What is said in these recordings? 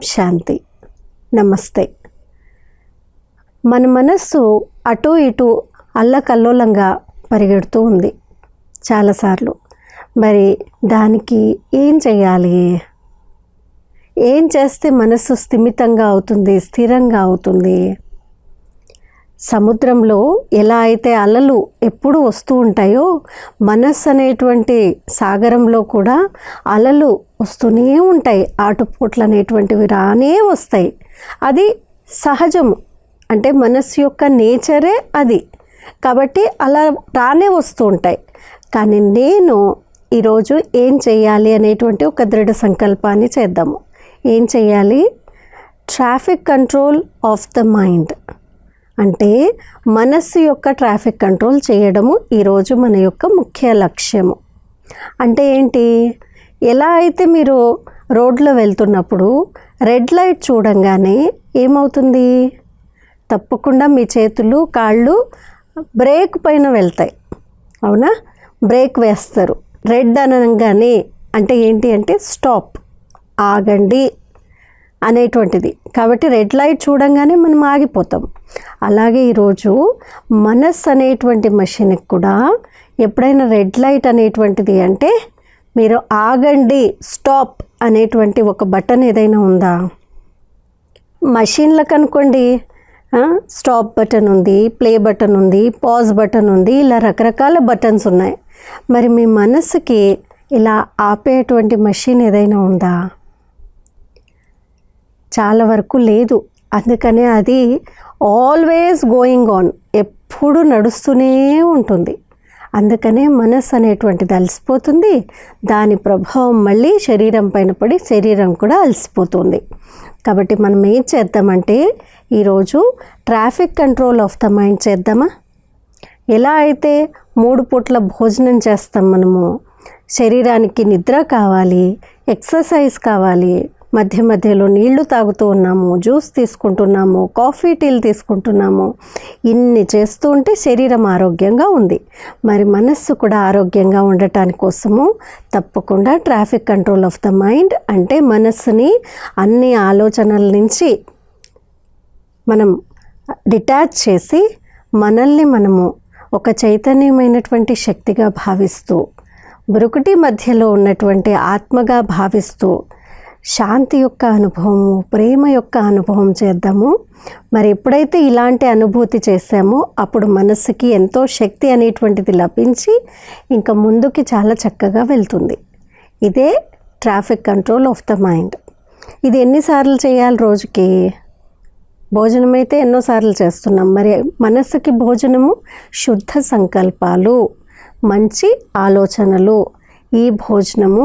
శాంతి. నమస్తే. మన మనస్సు అటు ఇటు అల్లకల్లోలంగా పరిగెడుతూ ఉంది చాలాసార్లు. మరి దానికి ఏం చేయాలి? ఏం చేస్తే మనస్సు స్థిమితంగా అవుతుంది, స్థిరంగా అవుతుంది? సముద్రంలో ఎలా అయితే అలలు ఎప్పుడు వస్తూ ఉంటాయో, మనస్సు అనేటువంటి సాగరంలో కూడా అలలు వస్తూనే ఉంటాయి. ఆటుపోట్లు అనేటువంటివి రానే వస్తాయి. అది సహజము. అంటే మనస్సు యొక్క నేచరే అది. కాబట్టి అలా రానే వస్తూ ఉంటాయి. కానీ నేను ఈరోజు ఏం చేయాలి అనేటువంటి ఒక దృఢ సంకల్పాన్ని చేద్దాము. ఏం చేయాలి? Traffic control of the mind. అంటే మనస్సు యొక్క ట్రాఫిక్ కంట్రోల్ చేయడము ఈరోజు మన యొక్క ముఖ్య లక్ష్యము. అంటే ఏంటి? ఎలా అయితే మీరు రోడ్లో వెళ్తున్నప్పుడు రెడ్ లైట్ చూడంగానే ఏమవుతుంది? తప్పకుండా మీ చేతులు కాళ్ళు బ్రేక్ పైన వెళ్తాయి. అవునా? బ్రేక్ వేస్తారు. రెడ్ అనగానే అంటే ఏంటి అంటే స్టాప్, ఆగండి అనేటువంటిది. కాబట్టి రెడ్ లైట్ చూడంగానే మనం ఆగిపోతాం. అలాగే ఈరోజు మనస్సు అనేటువంటి మెషిన్కి కూడా ఎప్పుడైనా రెడ్ లైట్ అనేటువంటిది అంటే మీరు ఆగండి, స్టాప్ అనేటువంటి ఒక బటన్ ఏదైనా ఉందా? మషిన్లకు అనుకోండి, స్టాప్ బటన్ ఉంది, ప్లే బటన్ ఉంది, పాజ్ బటన్ ఉంది, ఇలా రకరకాల బటన్స్ ఉన్నాయి. మరి మీ మనస్సుకి ఇలా ఆపేటువంటి మెషిన్ ఏదైనా ఉందా? చాలా వరకు లేదు. అందుకనే అది ఆల్వేస్ గోయింగ్ ఆన్, ఎప్పుడు నడుస్తూనే ఉంటుంది. అందుకనే మనస్సు అనేటువంటిది అలసిపోతుంది. దాని ప్రభావం మళ్ళీ శరీరం పైన పడి శరీరం కూడా అలసిపోతుంది. కాబట్టి మనం ఏం చేద్దామంటే ఈరోజు traffic control of the mind చేద్దామా? ఎలా అయితే 3 పూట్ల భోజనం చేస్తాం మనము, శరీరానికి నిద్ర కావాలి, ఎక్సర్సైజ్ కావాలి, మధ్య మధ్యలో నీళ్లు తాగుతూ ఉన్నాము, జ్యూస్ తీసుకుంటున్నాము, కాఫీ టీలు తీసుకుంటున్నాము. ఇన్ని చేస్తూ ఉంటే శరీరం ఆరోగ్యంగా ఉంది. మరి మనస్సు కూడా ఆరోగ్యంగా ఉండటాని కోసము తప్పకుండా traffic control of the mind అంటే మనస్సుని అన్ని ఆలోచనల నుంచి మనం డిటాచ్ చేసి మనల్ని మనము ఒక చైతన్యమైనటువంటి శక్తిగా భావిస్తూ, బ్రుకుటి మధ్యలో ఉన్నటువంటి ఆత్మగా భావిస్తూ శాంతి యొక్క అనుభవము, ప్రేమ యొక్క అనుభవం చేద్దాము. మరి ఎప్పుడైతే ఇలాంటి అనుభూతి చేసామో అప్పుడు మనస్సుకి ఎంతో శక్తి అనేటువంటిది లభించి ఇంకా ముందుకి చాలా చక్కగా వెళ్తుంది. ఇదే traffic control of the mind. ఇది ఎన్నిసార్లు చేయాలి రోజుకి? భోజనం అయితే ఎన్నోసార్లు చేస్తున్నాం. మరి మనస్సుకి భోజనము శుద్ధ సంకల్పాలు, మంచి ఆలోచనలు. ఈ భోజనము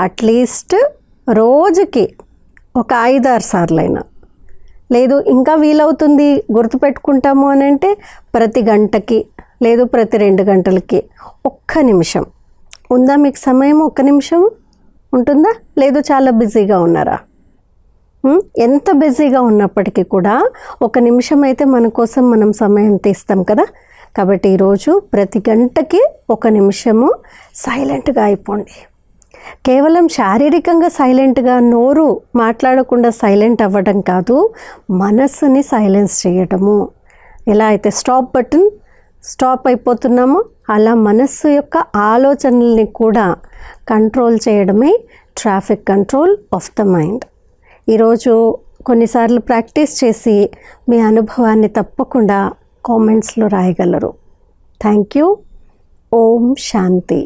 అట్లీస్ట్ రోజుకి ఒక 5-6 సార్లైనా, లేదు ఇంకా వీలవుతుంది గుర్తుపెట్టుకుంటాము అని అంటే ప్రతి గంటకి, లేదు ప్రతి 2 గంటలకి 1 నిమిషం ఉందా? మీకు సమయం 1 నిమిషం ఉంటుందా? లేదు చాలా బిజీగా ఉన్నారా? ఎంత బిజీగా ఉన్నప్పటికీ కూడా 1 నిమిషం అయితే మన కోసం మనం సమయం తీస్తాం కదా. కాబట్టి ఈరోజు ప్రతి గంటకి 1 నిమిషము సైలెంట్గా అయిపోండి. కేవలం శారీరకంగా సైలెంట్గా, నోరు మాట్లాడకుండా సైలెంట్ అవ్వడం కాదు, మనస్సుని సైలెన్స్ చేయటము. ఎలా అయితే స్టాప్ బటన్ స్టాప్ అయిపోతున్నామో అలా మనస్సు యొక్క ఆలోచనల్ని కూడా కంట్రోల్ చేయడమే traffic control of the mind. ఈరోజు కొన్నిసార్లు ప్రాక్టీస్ చేసి మీ అనుభవాన్ని తప్పకుండా కామెంట్స్లో రాయగలరు. Thank you. Om Shanti.